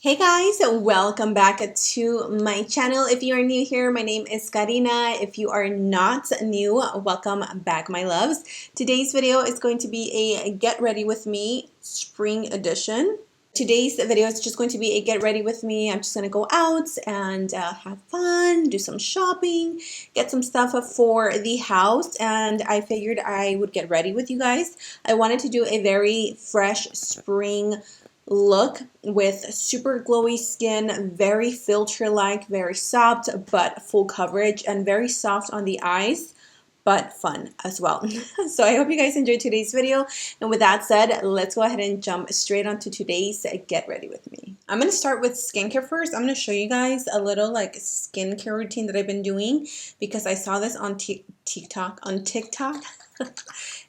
Hey guys, welcome back to my channel. If you are new here, my name is Karina. If you are not new, welcome back, my loves. Today's video is going to be a get ready with me spring edition. Today's video is just going to be a get ready with me. I'm just going to go out and have fun, do some shopping, get some stuff for the house, and I figured I would get ready with you guys. I wanted to do a very fresh spring look with super glowy skin, very filter-like, very soft but full coverage, and very soft on the eyes but fun as well. So I hope you guys enjoyed today's video, and with that said, let's go ahead and jump straight onto today's get ready with me. I'm going to start with skincare first. I'm going to show you guys a little like skincare routine that I've been doing because I saw this on TikTok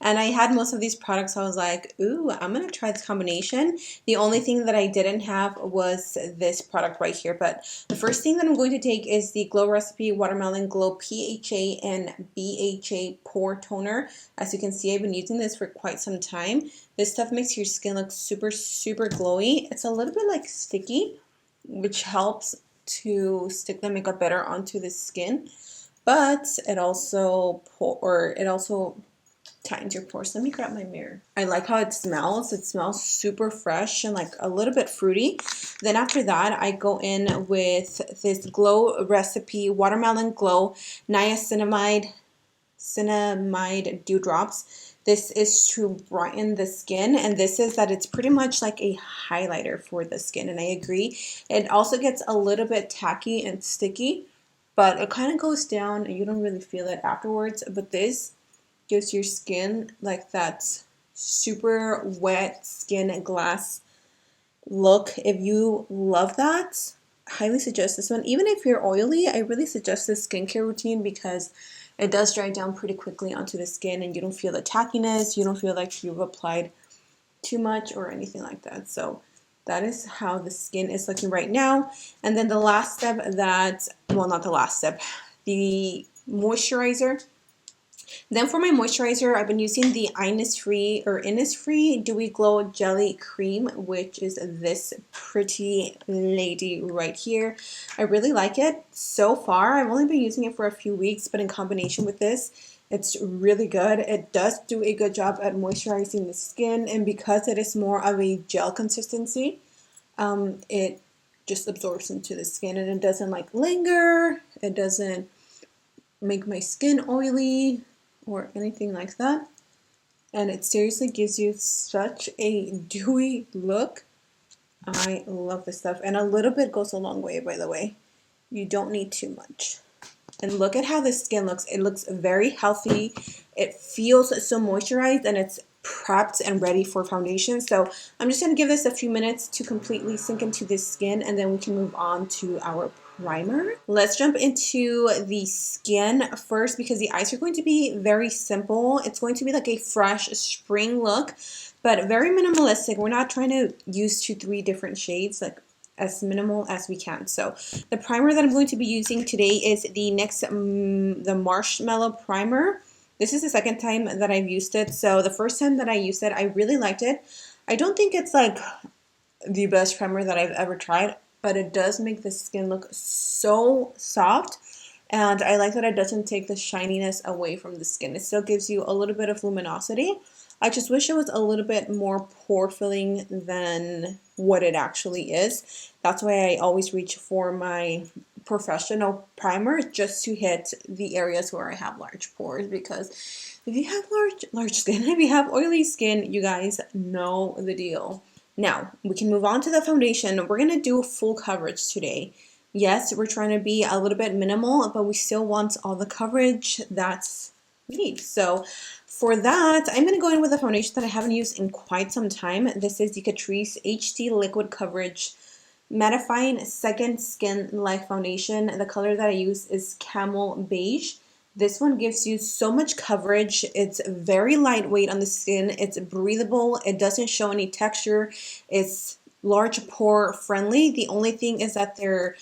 and I had most of these products. So I was like, ooh, I'm gonna try this combination. The only thing that I didn't have was this product right here. But the first thing that I'm going to take is the Glow Recipe Watermelon Glow PHA and BHA Pore Toner. As you can see, I've been using this for quite some time. This stuff makes your skin look super, super glowy. It's a little bit like sticky, which helps to stick the makeup better onto the skin. But it also tightens your pores. Let me grab my mirror. I like how it smells. It smells super fresh and like a little bit fruity. Then after that, I go in with this Glow Recipe Watermelon Glow Niacinamide Dewdrops. This is to brighten the skin, and this is that it's pretty much like a highlighter for the skin, and I agree. It also gets a little bit tacky and sticky, but it kind of goes down and you don't really feel it afterwards. But this gives your skin like that super wet skin glass look. If you love that, I highly suggest this one. Even if you're oily, I really suggest this skincare routine because it does dry down pretty quickly onto the skin and you don't feel the tackiness, you don't feel like you've applied too much or anything like that. So that is how the skin is looking right now. And then the last step not the last step, the moisturizer. Then for my moisturizer, I've been using the Innisfree Dewy Glow Jelly Cream, which is this pretty lady right here. I really like it so far. I've only been using it for a few weeks, but in combination with this, it's really good. It does do a good job at moisturizing the skin, and because it is more of a gel consistency, it just absorbs into the skin and it doesn't like linger. It doesn't make my skin oily or anything like that, and it seriously gives you such a dewy look. I love this stuff, and a little bit goes a long way, by the way. You don't need too much. And look at how the skin looks. It looks very healthy. It feels so moisturized, and it's prepped and ready for foundation. So I'm just going to give this a few minutes to completely sink into this skin, and then we can move on to our primer. Let's jump into the skin first because the eyes are going to be very simple. It's going to be like a fresh spring look, but very minimalistic. We're not trying to use 2-3 different shades, like as minimal as we can. So the primer that I'm going to be using today is the NYX the Marshmallow Primer. This is the second time that I've used it. So the first time that I used it, I really liked it. I don't think it's like the best primer that I've ever tried, but it does make the skin look so soft. And I like that it doesn't take the shininess away from the skin. It still gives you a little bit of luminosity. I just wish it was a little bit more pore filling than what it actually is. That's why I always reach for my professional primer just to hit the areas where I have large pores, because if you have large skin, if you have oily skin, you guys know the deal. Now, we can move on to the foundation. We're going to do full coverage today. Yes, we're trying to be a little bit minimal, but we still want all the coverage that's we need. So for that, I'm going to go in with a foundation that I haven't used in quite some time. This is the Catrice HD Liquid Coverage Mattifying Second Skin Life Foundation. The color that I use is Camel Beige. This one gives you so much coverage. It's very lightweight on the skin. It's breathable. It doesn't show any texture. It's large pore friendly. The only thing is that their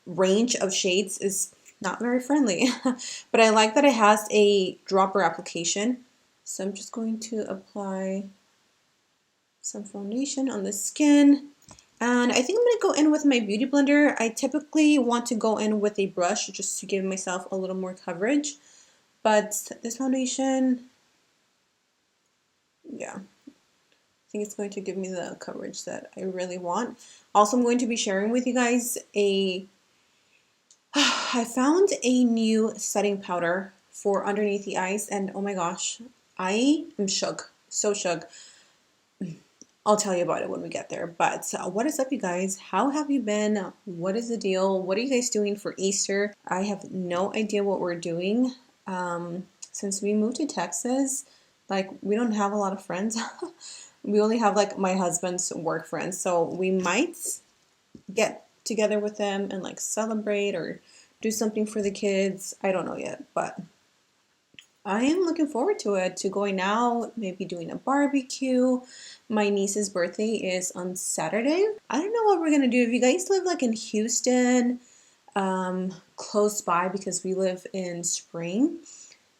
range of shades is not very friendly. But I like that it has a dropper application. So I'm just going to apply some foundation on the skin. And I think I'm going to go in with my beauty blender. I typically want to go in with a brush just to give myself a little more coverage. But this foundation, yeah, I think it's going to give me the coverage that I really want. Also, I'm going to be sharing with you guys I found a new setting powder for underneath the eyes, and oh my gosh, I am shook, so shook. I'll tell you about it when we get there. But what is up, you guys? How have you been? What is the deal? What are you guys doing for Easter? I have no idea what we're doing. Since we moved to Texas, like we don't have a lot of friends. We only have like my husband's work friends. So we might get together with them and like celebrate or do something for the kids. I don't know yet, but I am looking forward to it, to going out, maybe doing a barbecue. My niece's birthday is on Saturday. I don't know what we're gonna do. If you guys live like in Houston, close by, because we live in Spring.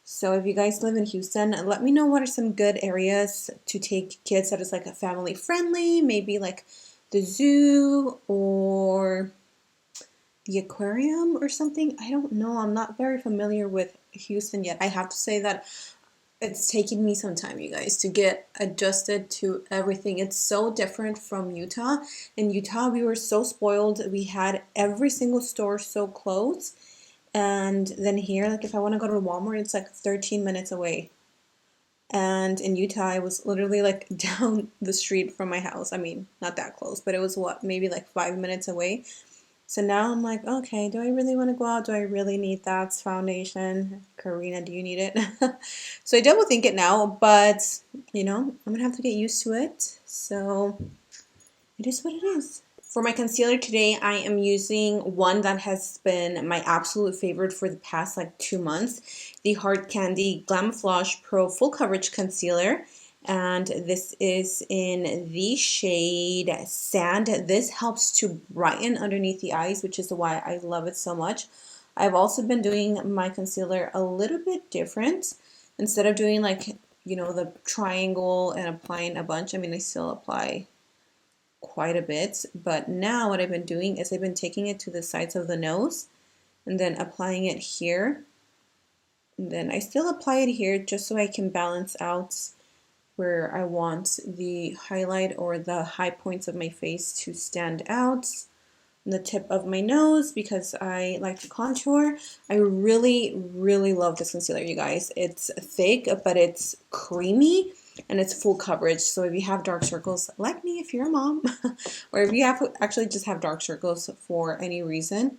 So if you guys live in Houston, let me know what are some good areas to take kids that is like a family friendly, maybe like the zoo or the aquarium or something. I don't know. I'm not very familiar with Houston yet. I have to say that it's taken me some time, you guys, to get adjusted to everything. It's so different from Utah. In Utah, we were so spoiled. We had every single store so close. And then here, like if I want to go to Walmart, it's like 13 minutes away. And in Utah, I was literally like down the street from my house. I mean, not that close, but it was what, maybe like 5 minutes away. So now I'm like, okay, do I really want to go out? Do I really need that foundation? Karina, do you need it? So I double think it now, but you know, I'm gonna have to get used to it. So it is what it is. For my concealer today, I am using one that has been my absolute favorite for the past like 2 months, the Hard Candy Glamouflage Pro Full Coverage Concealer. And this is in the shade Sand. This helps to brighten underneath the eyes, which is why I love it so much. I've also been doing my concealer a little bit different. Instead of doing like, you know, the triangle and applying a bunch, I mean, I still apply quite a bit, but now what I've been doing is I've been taking it to the sides of the nose and then applying it here. And then I still apply it here just so I can balance out where I want the highlight or the high points of my face to stand out on the tip of my nose because I like to contour. I really, really love this concealer, you guys. It's thick, but it's creamy and it's full coverage. So if you have dark circles, like me if you're a mom, or if you have actually just have dark circles for any reason,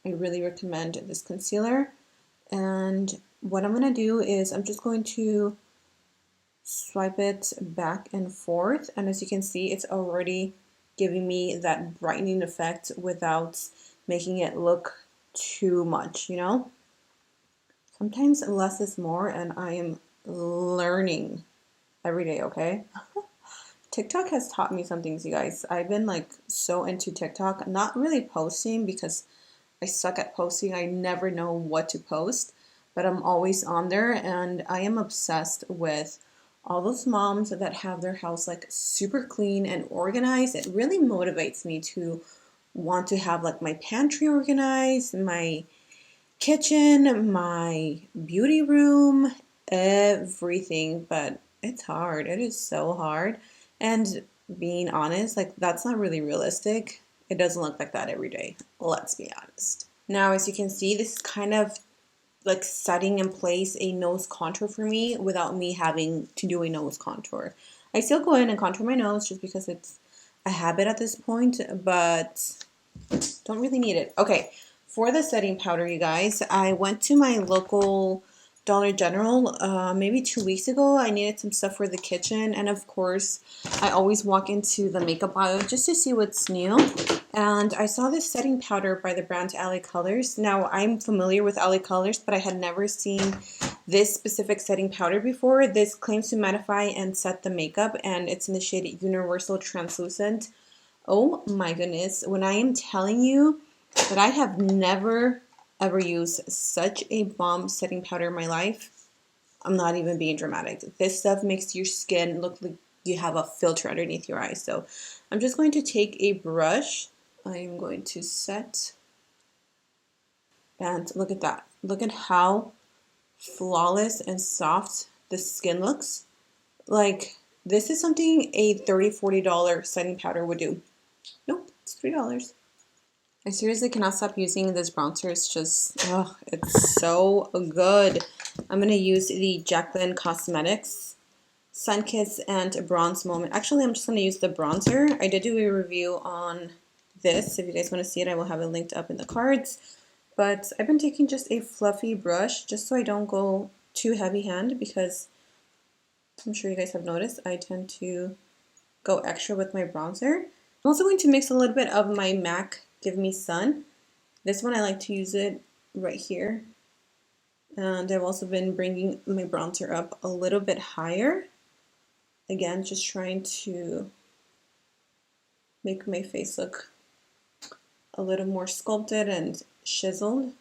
I really recommend this concealer. And what I'm going to do is I'm just going to swipe it back and forth, and as you can see, it's already giving me that brightening effect without making it look too much, you know? Sometimes less is more, and I am learning every day, okay? TikTok has taught me some things, you guys. I've been like so into TikTok, not really posting because I suck at posting. I never know what to post, but I'm always on there, and I am obsessed with all those moms that have their house like super clean and organized. It really motivates me to want to have like my pantry organized, my kitchen, my beauty room, everything. But it's hard. It is so hard. And being honest, like that's not really realistic. It doesn't look like that every day. Let's be honest. Now, as you can see, this is kind of like setting in place a nose contour for me without me having to do a nose contour. I still go in and contour my nose just because it's a habit at this point, but don't really need it. Okay, for the setting powder, you guys, I went to my local Dollar General maybe 2 weeks ago. I needed some stuff for the kitchen, and of course, I always walk into the makeup aisle just to see what's new. And I saw this setting powder by the brand LA Colors. Now, I'm familiar with LA Colors, but I had never seen this specific setting powder before. This claims to mattify and set the makeup, and it's in the shade Universal Translucent. Oh my goodness. When I am telling you that I have never ever used such a bomb setting powder in my life, I'm not even being dramatic. This stuff makes your skin look like you have a filter underneath your eyes. So I'm just going to take a brush. I'm going to set, and look at that. Look at how flawless and soft the skin looks. Like, this is something a $30–40 setting powder would do. Nope, it's $3. I seriously cannot stop using this bronzer. It's just, oh, it's so good. I'm going to use the Grwm Cosmetics Sun Kiss and Bronze Moment. Actually, I'm just going to use the bronzer. I did do a review on this. If you guys want to see it, I will have it linked up in the cards. But I've been taking just a fluffy brush just so I don't go too heavy-handed, because I'm sure you guys have noticed I tend to go extra with my bronzer. I'm also going to mix a little bit of my MAC Give Me Sun. This one I like to use it right here. And I've also been bringing my bronzer up a little bit higher. Again, just trying to make my face look a little more sculpted and chiseled.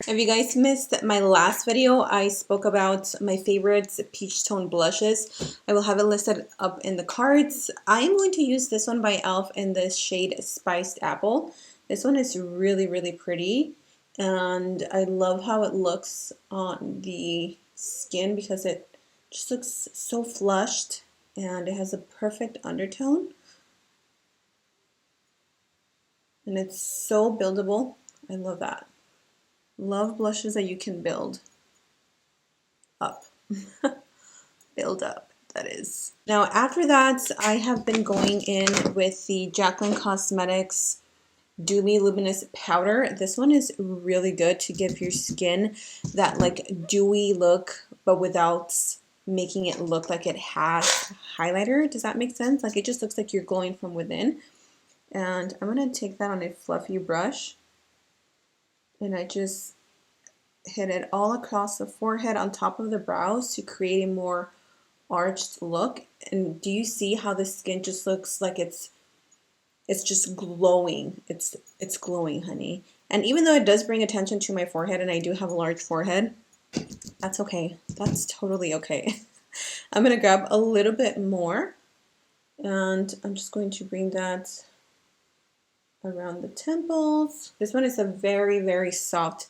If you guys missed my last video, I spoke about my favorite peach tone blushes. I will have it listed up in the cards. I am going to use this one by e.l.f. in the shade Spiced Apple. This one is really, really pretty, and I love how it looks on the skin because it just looks so flushed and it has a perfect undertone. And it's so buildable. I love that. Love blushes that you can build up. Build up, that is. Now after that, I have been going in with the Grwm Cosmetics Dewy Luminous Powder. This one is really good to give your skin that like dewy look, but without making it look like it has highlighter. Does that make sense? Like, it just looks like you're glowing from within. And I'm going to take that on a fluffy brush, and I just hit it all across the forehead on top of the brows to create a more arched look. And do you see how the skin just looks like it's just glowing? It's glowing, honey. And even though it does bring attention to my forehead, and I do have a large forehead, that's okay. That's totally okay. I'm going to grab a little bit more, and I'm just going to bring that around the temples. This one is a very, very soft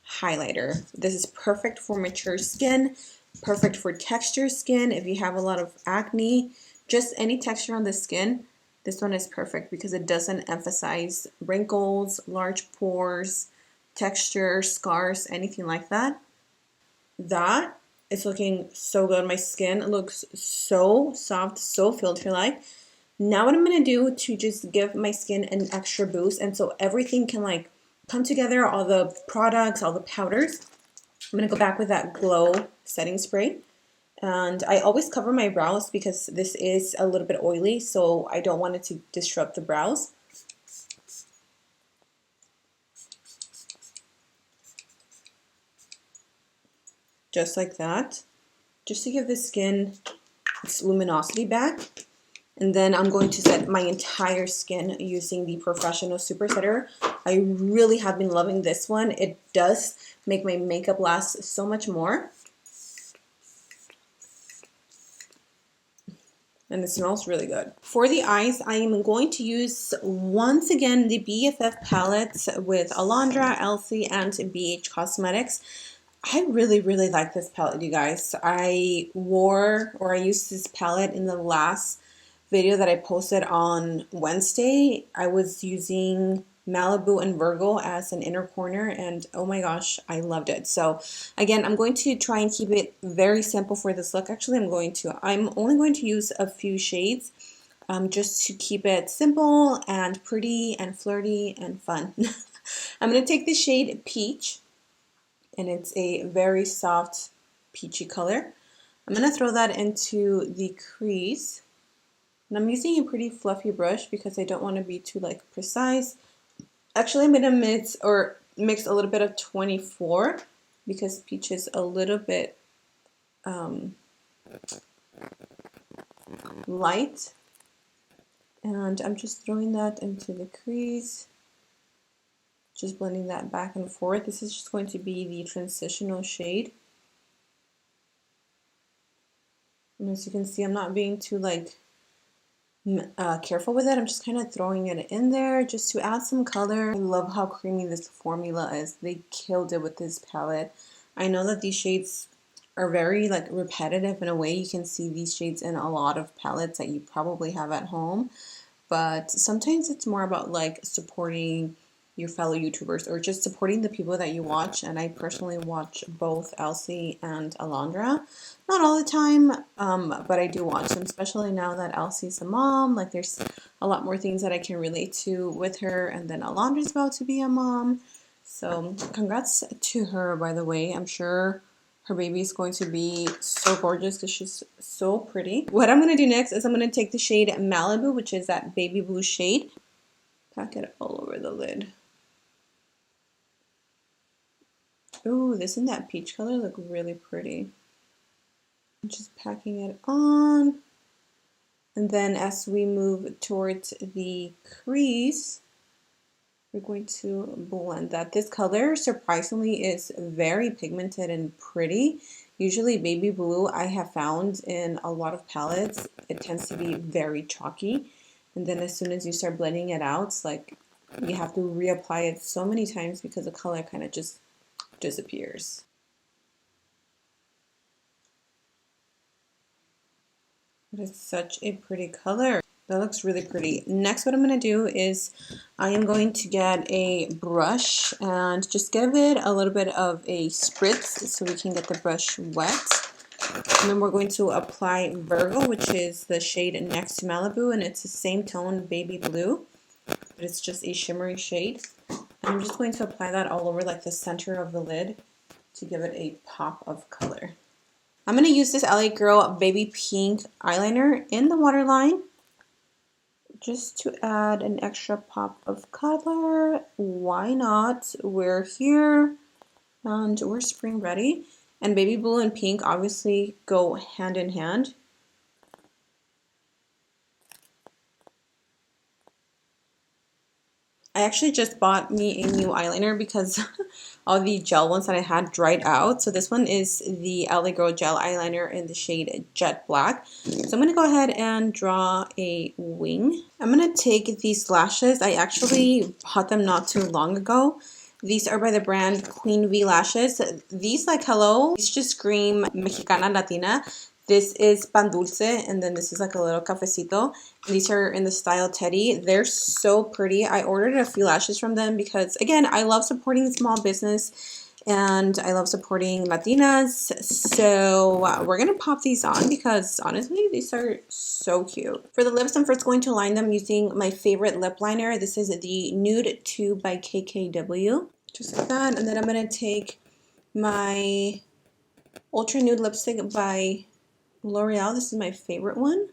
highlighter. This is perfect for mature skin, perfect for texture skin. If you have a lot of acne, just any texture on the skin, this one is perfect because it doesn't emphasize wrinkles, large pores, texture, scars, anything like that. That is looking so good. My skin looks so soft, so filter-like. Now what I'm going to do to just give my skin an extra boost, and so everything can like come together, all the products, all the powders, I'm going to go back with that Glow setting spray. And I always cover my brows because this is a little bit oily, so I don't want it to disrupt the brows. Just like that, just to give the skin its luminosity back. And then I'm going to set my entire skin using the Professional Super Setter. I really have been loving this one. It does make my makeup last so much more. And it smells really good. For the eyes, I am going to use, once again, the BFF palette with Alondra, Elsie, and BH Cosmetics. I really, really like this palette, you guys. I used this palette in the last video that I posted on Wednesday. I was using Malibu and Virgo as an inner corner, and oh my gosh, I loved it. So again, I'm going to try and keep it very simple for this look. Actually, I'm only going to use a few shades just to keep it simple and pretty and flirty and fun. I'm going to take the shade Peach, and it's a very soft peachy color. I'm going to throw that into the crease. And I'm using a pretty fluffy brush because I don't want to be too like precise. Actually, I'm going to mix a little bit of 24 because Peach is a little bit light. And I'm just throwing that into the crease. Just blending that back and forth. This is just going to be the transitional shade. And as you can see, I'm not being too like careful with it. I'm just kind of throwing it in there just to add some color. I love how creamy this formula is. They killed it with this palette. I know that these shades are very like repetitive in a way. You can see these shades in a lot of palettes that you probably have at home, but sometimes it's more about like supporting your fellow YouTubers or just supporting the people that you watch. And I personally watch both Elsie and Alondra. Not all the time, but I do watch them, especially now that Elsie's a mom. Like there's a lot more things that I can relate to with her, and then Alondra's about to be a mom. So congrats to her, by the way. I'm sure her baby is going to be so gorgeous because she's so pretty. What I'm going to do next is I'm going to take the shade Malibu, which is that baby blue shade. Pack it all over the lid. Ooh, this and that peach color look really pretty. I'm just packing it on. And then as we move towards the crease, we're going to blend that. This color surprisingly is very pigmented and pretty. Usually baby blue I have found in a lot of palettes, it tends to be very chalky. And then as soon as you start blending it out, it's like you have to reapply it so many times because the color kind of just disappears. It is such a pretty color. That looks really pretty. Next, what I'm going to do is I am going to get a brush and just give it a little bit of a spritz so we can get the brush wet. And then we're going to apply Virgo, which is the shade next to Malibu, and it's the same tone, baby blue, but it's just a shimmery shade. And I'm just going to apply that all over like the center of the lid to give it a pop of color. I'm going to use this LA Girl Baby Pink eyeliner in the waterline just to add an extra pop of color. Why not? We're here and we're spring ready. And baby blue and pink obviously go hand in hand. I actually just bought me a new eyeliner because all the gel ones that I had dried out. So this one is the LA Girl Gel Eyeliner in the shade Jet Black. So I'm going to go ahead and draw a wing. I'm going to take these lashes. I actually bought them not too long ago. These are by the brand Queen V Lashes. These like hello. These just scream Mexicana Latina. This is pan dulce, and then this is like a little cafecito. These are in the style Teddy. They're so pretty. I ordered a few lashes from them because, again, I love supporting small business and I love supporting Latinas. So we're going to pop these on because, honestly, these are so cute. For the lips, I'm first going to line them using my favorite lip liner. This is the Nude 2 by KKW. Just like that. And then I'm going to take my Ultra Nude lipstick by L'Oreal. This is my favorite one.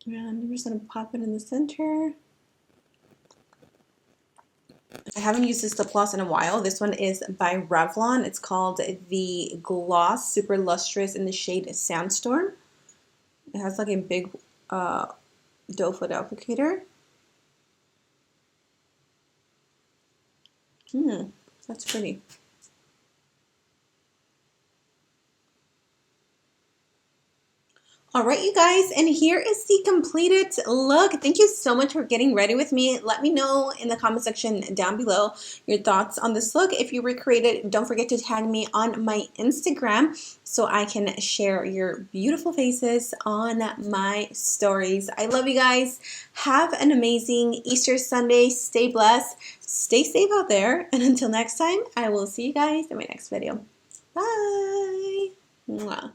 And I'm just going to pop it in the center. I haven't used this lip gloss in a while. This one is by Revlon. It's called the Gloss Super Lustrous in the shade Sandstorm. It has like a big doe foot applicator. That's pretty. All right, you guys, and here is the completed look. Thank you so much for getting ready with me. Let me know in the comment section down below your thoughts on this look. If you recreate it, don't forget to tag me on my Instagram so I can share your beautiful faces on my stories. I love you guys. Have an amazing Easter Sunday. Stay blessed. Stay safe out there. And until next time, I will see you guys in my next video. Bye. Mwah.